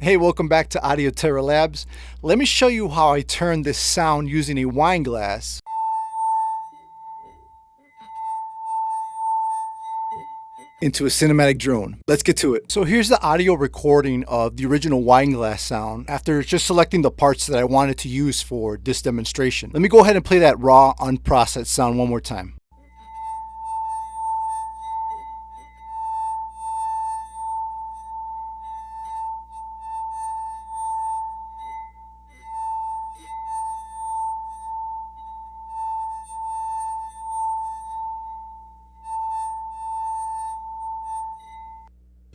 Hey, welcome back to Audio Terra Labs. Let me show you how I turn this sound using a wine glass into a cinematic drone. Let's get to it. So here's the audio recording of the original wine glass sound after just selecting the parts that I wanted to use for this demonstration. Let me go ahead and play that raw, unprocessed sound one more time.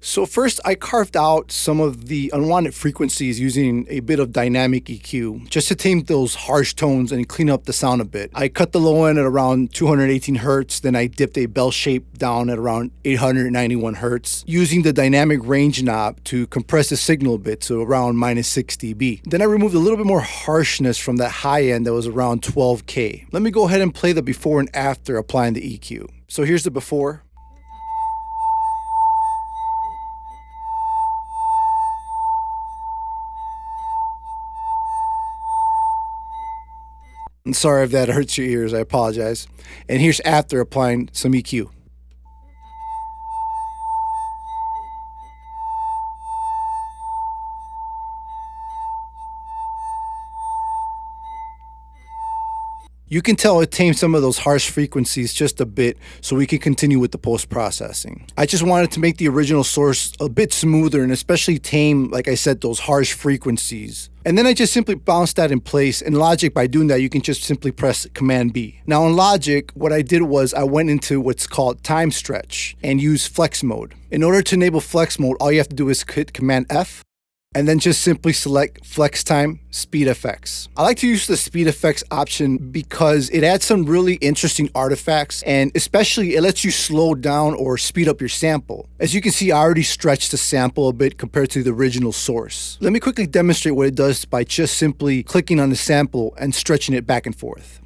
So first, I carved out some of the unwanted frequencies using a bit of dynamic EQ, just to tame those harsh tones and clean up the sound a bit. I cut the low end at around 218 hertz, then I dipped a bell shape down at around 891 hertz, using the dynamic range knob to compress the signal a bit to around -6 dB. Then I removed a little bit more harshness from that high end that was around 12K. Let me go ahead and play the before and after applying the EQ. So here's the before. I'm sorry if that hurts your ears, I apologize. And here's after applying some EQ. You can tell it tamed some of those harsh frequencies just a bit so we can continue with the post-processing. I just wanted to make the original source a bit smoother and especially tame, like I said, those harsh frequencies. And then I just simply bounced that in place. In Logic, by doing that, you can just simply press Command B. Now in Logic, what I did was I went into what's called time stretch and used flex mode. In order to enable flex mode, all you have to do is hit Command F and then just simply select Flex Time Speed Effects. I like to use the Speed Effects option because it adds some really interesting artifacts, and especially it lets you slow down or speed up your sample. As you can see, I already stretched the sample a bit compared to the original source. Let me quickly demonstrate what it does by just simply clicking on the sample and stretching it back and forth.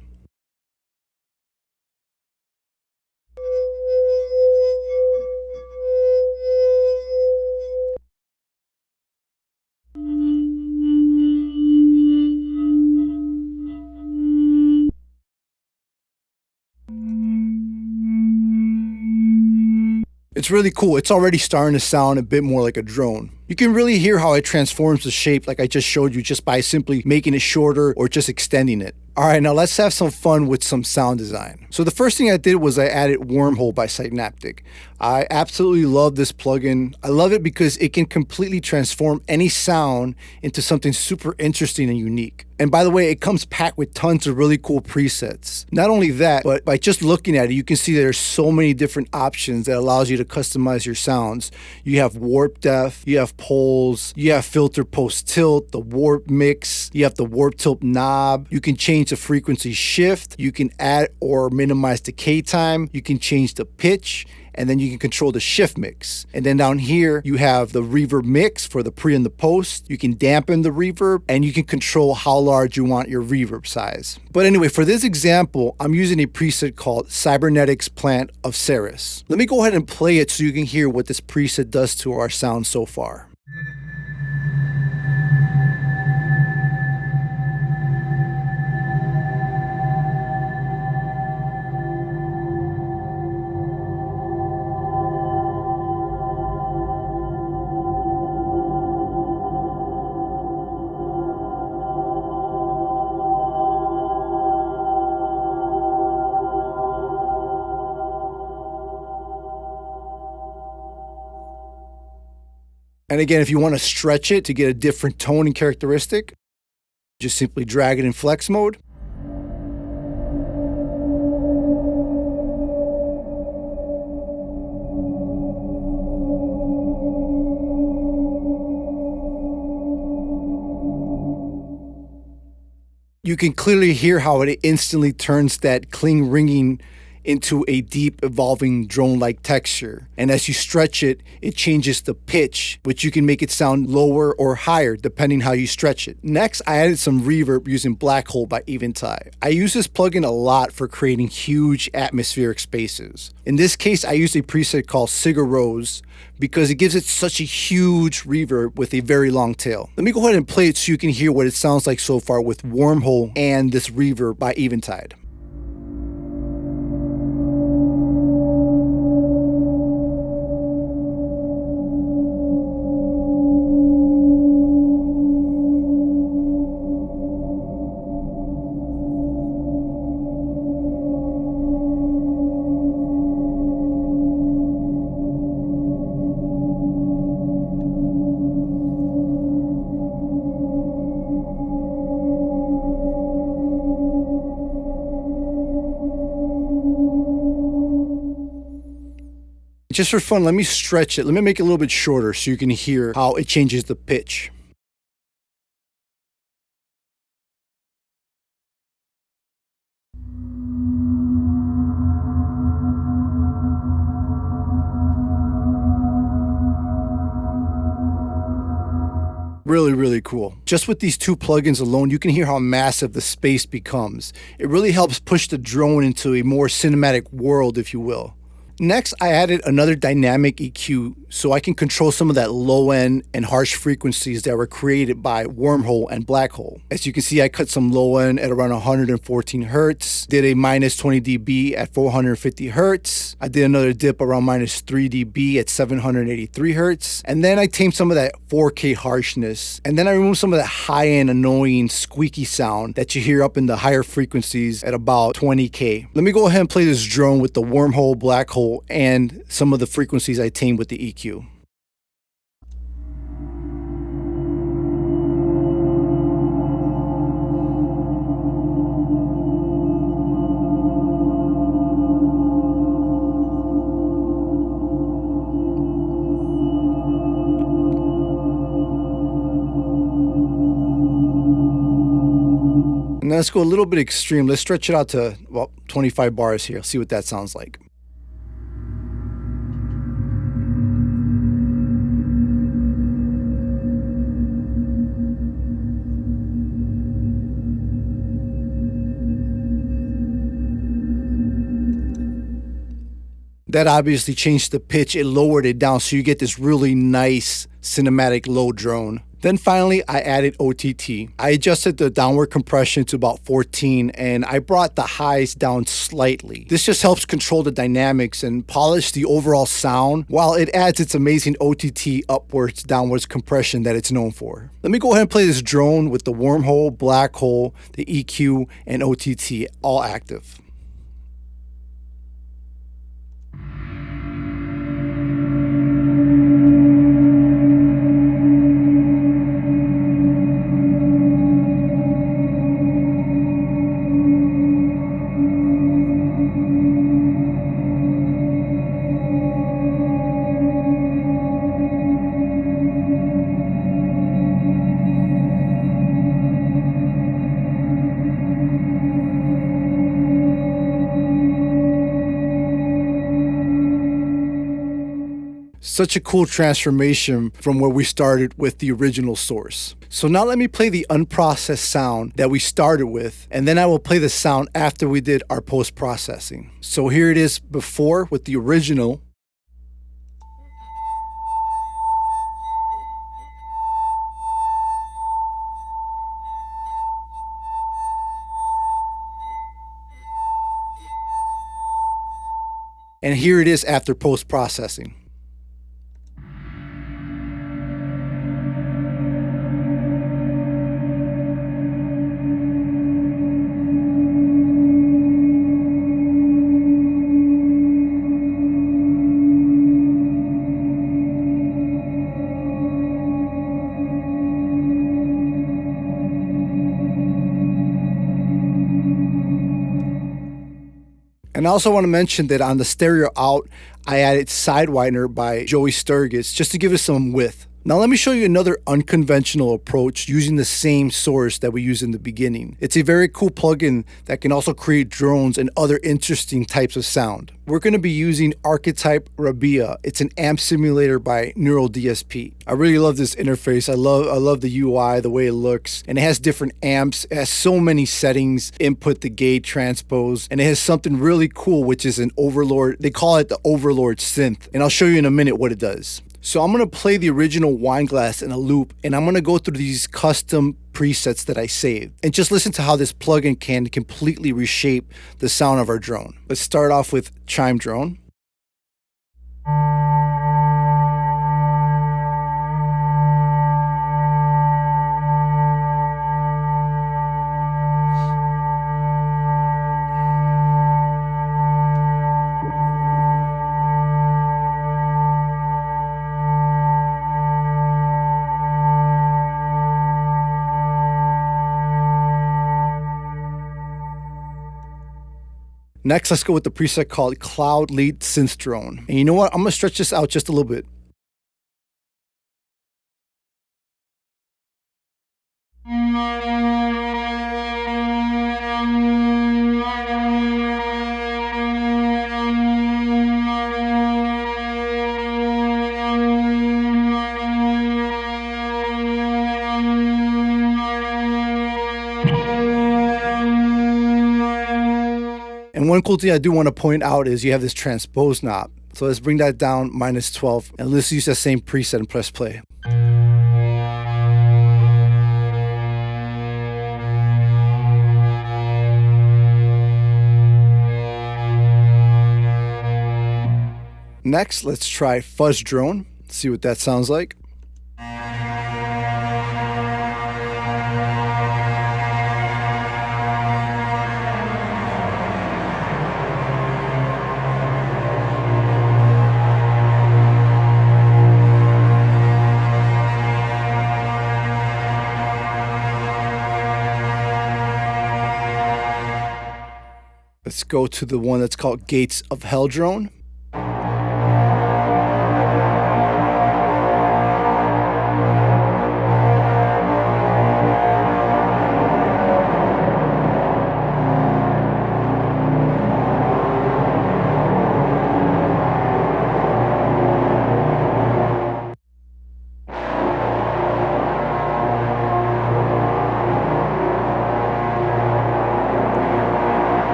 It's really cool. It's already starting to sound a bit more like a drone. You can really hear how it transforms the shape like I just showed you just by simply making it shorter or just extending it. Alright, now let's have some fun with some sound design. So the first thing I did was I added Wormhole by Synaptic. I absolutely love this plugin. I love it because it can completely transform any sound into something super interesting and unique. And by the way, it comes packed with tons of really cool presets. Not only that, but by just looking at it, you can see there's so many different options that allows you to customize your sounds. You have warp depth, you have poles, you have filter post tilt, the warp mix, you have the warp tilt knob, you can change the frequency shift, you can add or minimize decay time, you can change the pitch, and then you can control the shift mix. And then down here, you have the reverb mix for the pre and the post. You can dampen the reverb, and you can control how large you want your reverb size. But anyway, for this example, I'm using a preset called Cybernetics Plant of Ceres. Let me go ahead and play it so you can hear what this preset does to our sound so far. And again, if you want to stretch it to get a different tone and characteristic, just simply drag it in flex mode. You can clearly hear how it instantly turns that clean ringing into a deep evolving drone-like texture. And as you stretch it, it changes the pitch, which you can make it sound lower or higher depending how you stretch it. Next, I added some reverb using Black Hole by Eventide. I use this plugin a lot for creating huge atmospheric spaces. In this case, I used a preset called Cigar Rose because it gives it such a huge reverb with a very long tail. Let me go ahead and play it so you can hear what it sounds like so far with Wormhole and this reverb by Eventide. Just for fun, let me stretch it. Let me make it a little bit shorter so you can hear how it changes the pitch. Really cool. Just with these two plugins alone, you can hear how massive the space becomes. It really helps push the drone into a more cinematic world, if you will. Next, I added another dynamic EQ so I can control some of that low end and harsh frequencies that were created by Wormhole and Black Hole. As you can see, I cut some low end at around 114 Hertz, did a minus 20 dB at 450 Hertz. I did another dip around minus 3 dB at 783 Hertz. And then I tamed some of that 4K harshness. And then I removed some of that high end annoying squeaky sound that you hear up in the higher frequencies at about 20K. Let me go ahead and play this drone with the Wormhole, Black Hole, and some of the frequencies I tamed with the EQ. And let's go a little bit extreme. Let's stretch it out to, well, 25 bars here. See what that sounds like. That obviously changed the pitch. It lowered it down so you get this really nice cinematic low drone. Then finally, I added OTT. I adjusted the downward compression to about 14 and I brought the highs down slightly. This just helps control the dynamics and polish the overall sound while it adds its amazing OTT upwards downwards compression that it's known for. Let me go ahead and play this drone with the Wormhole, Black Hole, the EQ, and OTT all active. Such a cool transformation from where we started with the original source. So now let me play the unprocessed sound that we started with, and then I will play the sound after we did our post-processing. So here it is before with the original. And here it is after post-processing. And I also want to mention that on the stereo out, I added Sidewinder by Joey Sturgis just to give it some width. Now let me show you another unconventional approach using the same source that we used in the beginning. It's a very cool plugin that can also create drones and other interesting types of sound. We're going to be using Arpeggiating. It's an amp simulator by Neural DSP. I really love this interface. I love the UI, the way it looks, and it has different amps. It has so many settings, input, the gate, transpose, and it has something really cool, which is an overlord. They call it the overlord synth, and I'll show you in a minute what it does. So I'm going to play the original wine glass in a loop, and I'm going to go through these custom presets that I saved. And just listen to how this plugin can completely reshape the sound of our drone. Let's start off with Chime Drone. Next, let's go with the preset called Cloud Lead Synth Drone. And you know what? I'm going to stretch this out just a little bit. And one cool thing I do want to point out is you have this transpose knob. So let's bring that down -12, and let's use that same preset and press play. Next, let's try Fuzz Drone. See what that sounds like. Let's go to the one that's called Gates of Hell Drone.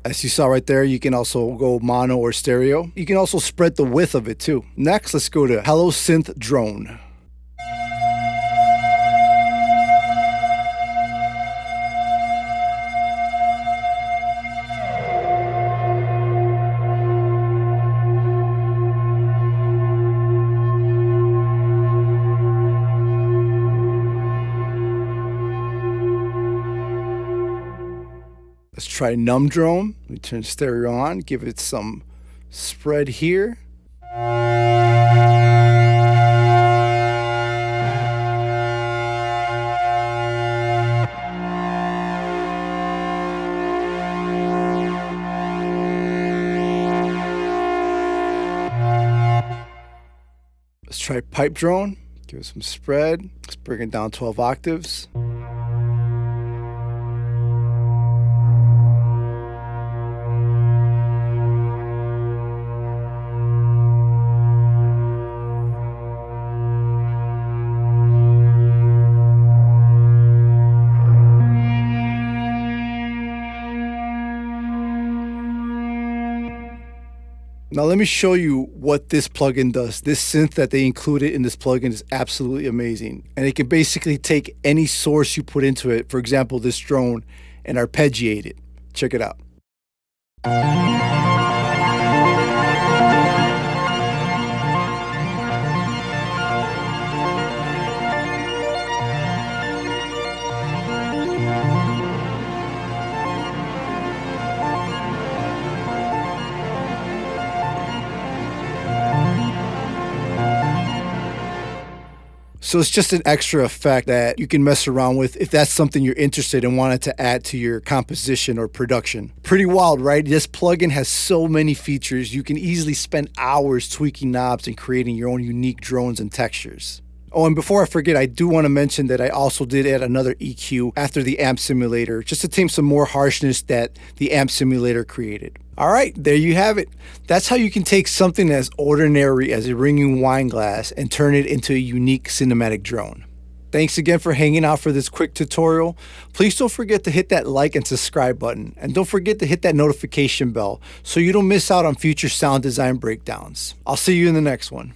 As you saw right there, you can also go mono or stereo. You can also spread the width of it too. Next, let's go to Hello Synth Drone. Let's try Numb Drone. Let me turn stereo on, give it some spread here. Let's try Pipe Drone, give it some spread. Let's bring it down 12 octaves. Now let me show you what this plugin does. This synth that they included in this plugin is absolutely amazing. And it can basically take any source you put into it, for example, this drone, and arpeggiate it. Check it out. So it's just an extra effect that you can mess around with if that's something you're interested in wanting to add to your composition or production. Pretty wild, right? This plugin has so many features. You can easily spend hours tweaking knobs and creating your own unique drones and textures. Oh, and before I forget, I do want to mention that I also did add another EQ after the amp simulator, just to tame some more harshness that the amp simulator created. All right, there you have it. That's how you can take something as ordinary as a ringing wine glass and turn it into a unique cinematic drone. Thanks again for hanging out for this quick tutorial. Please don't forget to hit that like and subscribe button, and don't forget to hit that notification bell so you don't miss out on future sound design breakdowns. I'll see you in the next one.